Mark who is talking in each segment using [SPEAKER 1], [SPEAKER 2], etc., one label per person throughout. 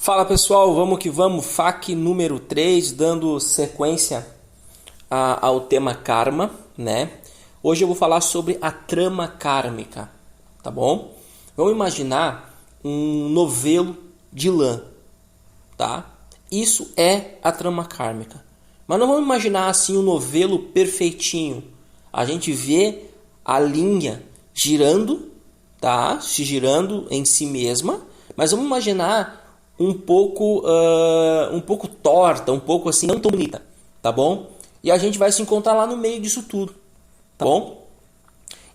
[SPEAKER 1] Fala pessoal, vamos que vamos, FAQ número 3, dando sequência ao tema karma, né? Hoje eu vou falar sobre a trama kármica, tá bom? Vamos imaginar um novelo de lã, tá? Isso é a trama kármica. Mas não vamos imaginar assim um novelo perfeitinho. A gente vê a linha girando, tá? Se girando em si mesma, mas vamos imaginar um pouco torta, um pouco assim, não tão bonita, tá bom? E a gente vai se encontrar lá no meio disso tudo, tá bom?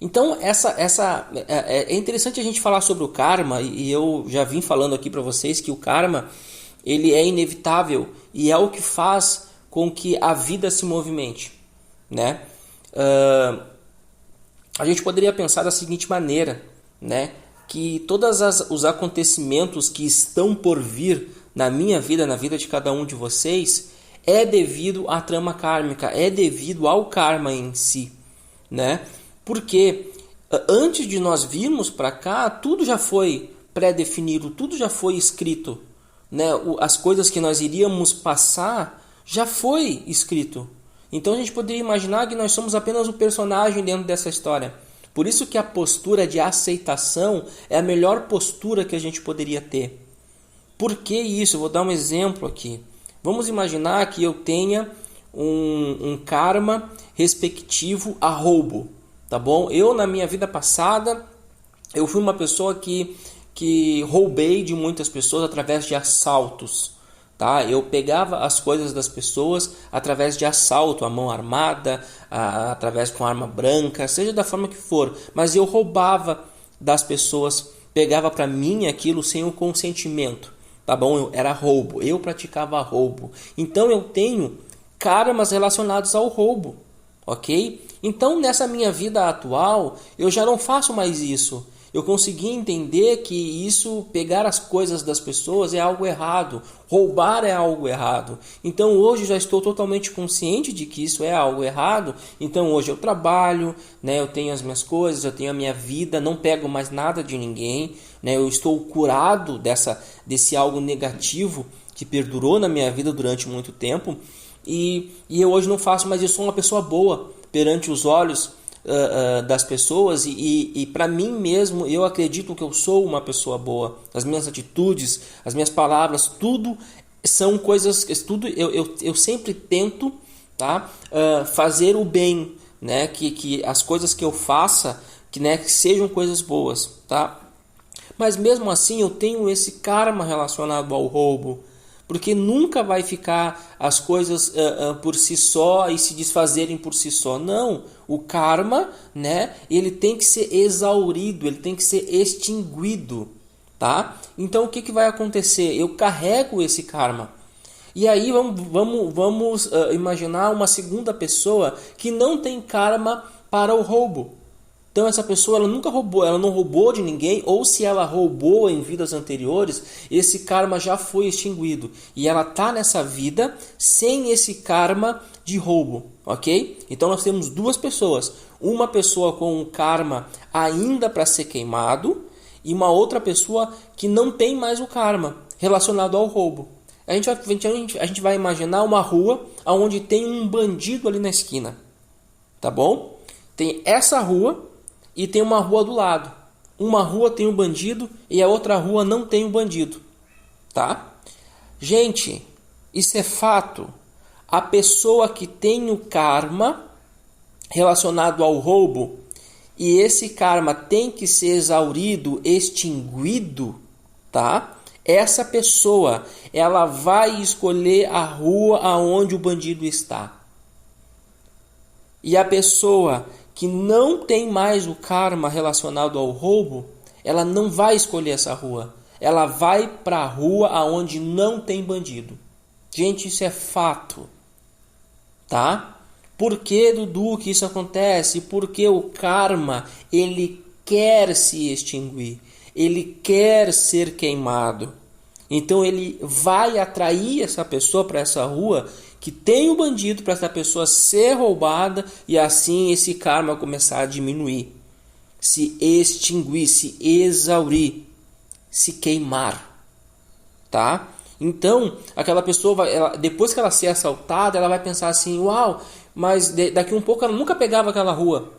[SPEAKER 1] Então é interessante a gente falar sobre o karma, e eu já vim falando aqui para vocês que o karma ele é inevitável e é o que faz com que a vida se movimente, né? A gente poderia pensar da seguinte maneira, né? Que todos os acontecimentos que estão por vir na minha vida, na vida de cada um de vocês, é devido à trama kármica, é devido ao karma em si, né? Porque antes de nós virmos para cá, tudo já foi pré-definido, tudo já foi escrito, né? As coisas que nós iríamos passar já foi escrito. Então a gente poderia imaginar que nós somos apenas o personagem dentro dessa história. Por isso que a postura de aceitação é a melhor postura que a gente poderia ter. Por que isso? Eu vou dar um exemplo aqui. Vamos imaginar que eu tenha um karma respectivo a roubo, tá bom? Eu, na minha vida passada, eu fui uma pessoa que roubei de muitas pessoas através de assaltos. Tá? Eu pegava as coisas das pessoas através de assalto, a mão armada, através com arma branca, seja da forma que for. Mas eu roubava das pessoas, pegava para mim aquilo sem o consentimento. Tá bom? Era roubo, eu praticava roubo. Então eu tenho karmas relacionados ao roubo, ok? Então nessa minha vida atual eu já não faço mais isso. Eu consegui entender que isso, pegar as coisas das pessoas é algo errado, roubar é algo errado. Então hoje eu já estou totalmente consciente de que isso é algo errado. Então hoje eu trabalho, né, eu tenho as minhas coisas, eu tenho a minha vida, não pego mais nada de ninguém, né, eu estou curado desse algo negativo que perdurou na minha vida durante muito tempo. E eu hoje não faço mais isso, sou uma pessoa boa perante os olhos das pessoas e para mim mesmo eu acredito que eu sou uma pessoa boa. As minhas atitudes, as minhas palavras, tudo são coisas, tudo eu sempre tento, tá? Fazer o bem, né? Que as coisas que eu faça que sejam coisas boas, tá? Mas mesmo assim eu tenho esse karma relacionado ao roubo. Porque nunca vai ficar as coisas por si só e se desfazerem por si só. Não, o karma, né, ele tem que ser exaurido, ele tem que ser extinguido, tá? Então o que vai acontecer? Eu carrego esse karma. E aí vamos imaginar uma segunda pessoa que não tem karma para o roubo. Então essa pessoa ela nunca roubou, ela não roubou de ninguém, ou se ela roubou em vidas anteriores, esse karma já foi extinguido. E ela está nessa vida sem esse karma de roubo, ok? Então nós temos duas pessoas. Uma pessoa com um karma ainda para ser queimado e uma outra pessoa que não tem mais o karma relacionado ao roubo. A gente vai imaginar uma rua onde tem um bandido ali na esquina, tá bom? Tem essa rua e tem uma rua do lado. Uma rua tem um bandido e a outra rua não tem um bandido, tá? Gente, isso é fato. A pessoa que tem o karma relacionado ao roubo e esse karma tem que ser exaurido, extinguido, tá? Essa pessoa, ela vai escolher a rua aonde o bandido está. E a pessoa que não tem mais o karma relacionado ao roubo, ela não vai escolher essa rua. Ela vai para a rua aonde não tem bandido. Gente, isso é fato. Tá? Por que, Dudu, que isso acontece? Porque o karma, ele quer se extinguir. Ele quer ser queimado. Então ele vai atrair essa pessoa para essa rua que tem o bandido, para essa pessoa ser roubada e assim esse karma começar a diminuir, se extinguir, se exaurir, se queimar. tá? Então, aquela pessoa, depois que ela ser assaltada, ela vai pensar assim, uau, mas daqui um pouco ela nunca pegava aquela rua.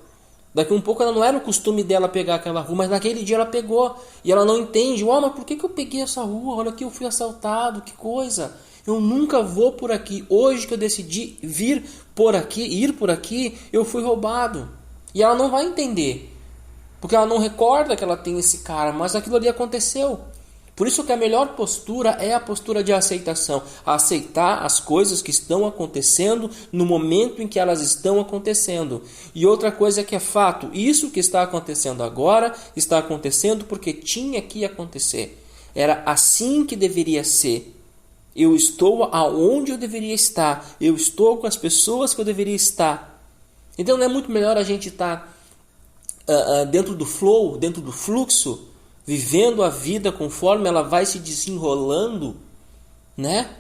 [SPEAKER 1] Daqui um pouco ela não era o costume dela pegar aquela rua, mas naquele dia ela pegou. E ela não entende, uau, mas por que eu peguei essa rua? Olha aqui, eu fui assaltado, que coisa. Eu nunca vou por aqui. Hoje que eu decidi ir por aqui, eu fui roubado. E ela não vai entender. Porque ela não recorda que ela tem esse cara, mas aquilo ali aconteceu. Por isso que a melhor postura é a postura de aceitação. Aceitar as coisas que estão acontecendo no momento em que elas estão acontecendo. E outra coisa que é fato, isso que está acontecendo agora, está acontecendo porque tinha que acontecer. Era assim que deveria ser. Eu estou aonde eu deveria estar. Eu estou com as pessoas que eu deveria estar. Então não é muito melhor a gente estar dentro do flow, dentro do fluxo, vivendo a vida conforme ela vai se desenrolando, né?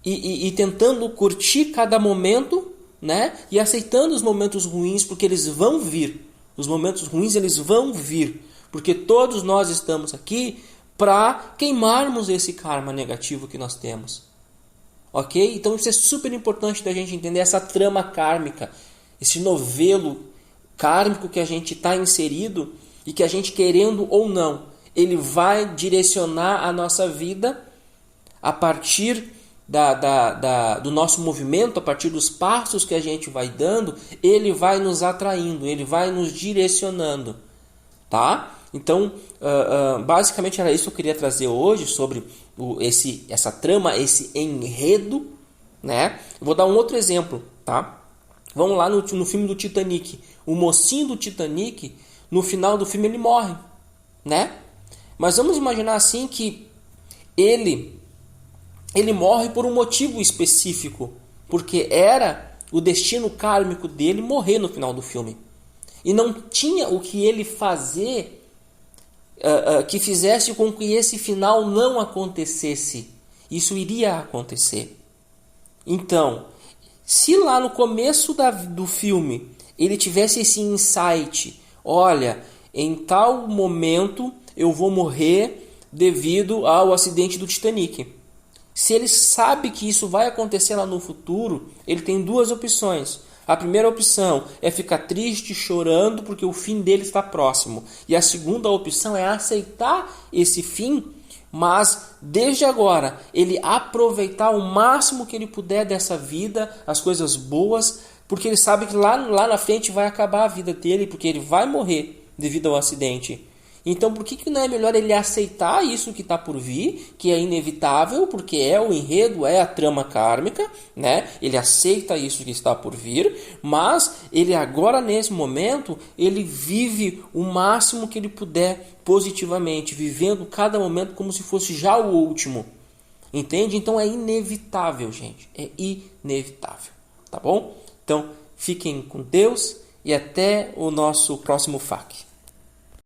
[SPEAKER 1] E tentando curtir cada momento, né? E aceitando os momentos ruins, porque eles vão vir. Os momentos ruins, eles vão vir. Porque todos nós estamos aqui para queimarmos esse karma negativo que nós temos. Ok? Então isso é super importante da gente entender essa trama kármica, esse novelo kármico que a gente está inserido e que a gente, querendo ou não, ele vai direcionar a nossa vida a partir do nosso movimento, a partir dos passos que a gente vai dando, ele vai nos atraindo, ele vai nos direcionando, tá? Então, basicamente era isso que eu queria trazer hoje sobre essa trama, esse enredo, né? Eu vou dar um outro exemplo, tá? Vamos lá no filme do Titanic. O mocinho do Titanic, no final do filme, ele morre, né? Mas vamos imaginar assim que ele morre por um motivo específico, porque era o destino kármico dele morrer no final do filme. E não tinha o que ele fazer que fizesse com que esse final não acontecesse. Isso iria acontecer. Então, se lá no começo do filme ele tivesse esse insight, olha, em tal momento eu vou morrer devido ao acidente do Titanic. Se ele sabe que isso vai acontecer lá no futuro, ele tem duas opções. A primeira opção é ficar triste, chorando, porque o fim dele está próximo. E a segunda opção é aceitar esse fim, mas desde agora ele aproveitar o máximo que ele puder dessa vida, as coisas boas, porque ele sabe que lá na frente vai acabar a vida dele, porque ele vai morrer devido ao acidente. Então por que não é melhor ele aceitar isso que está por vir, que é inevitável, porque é o enredo, é a trama kármica, né? Ele aceita isso que está por vir, mas ele agora, nesse momento, ele vive o máximo que ele puder positivamente, vivendo cada momento como se fosse já o último. Entende? Então é inevitável, gente. É inevitável. Tá bom? Então fiquem com Deus e até o nosso próximo FAQ.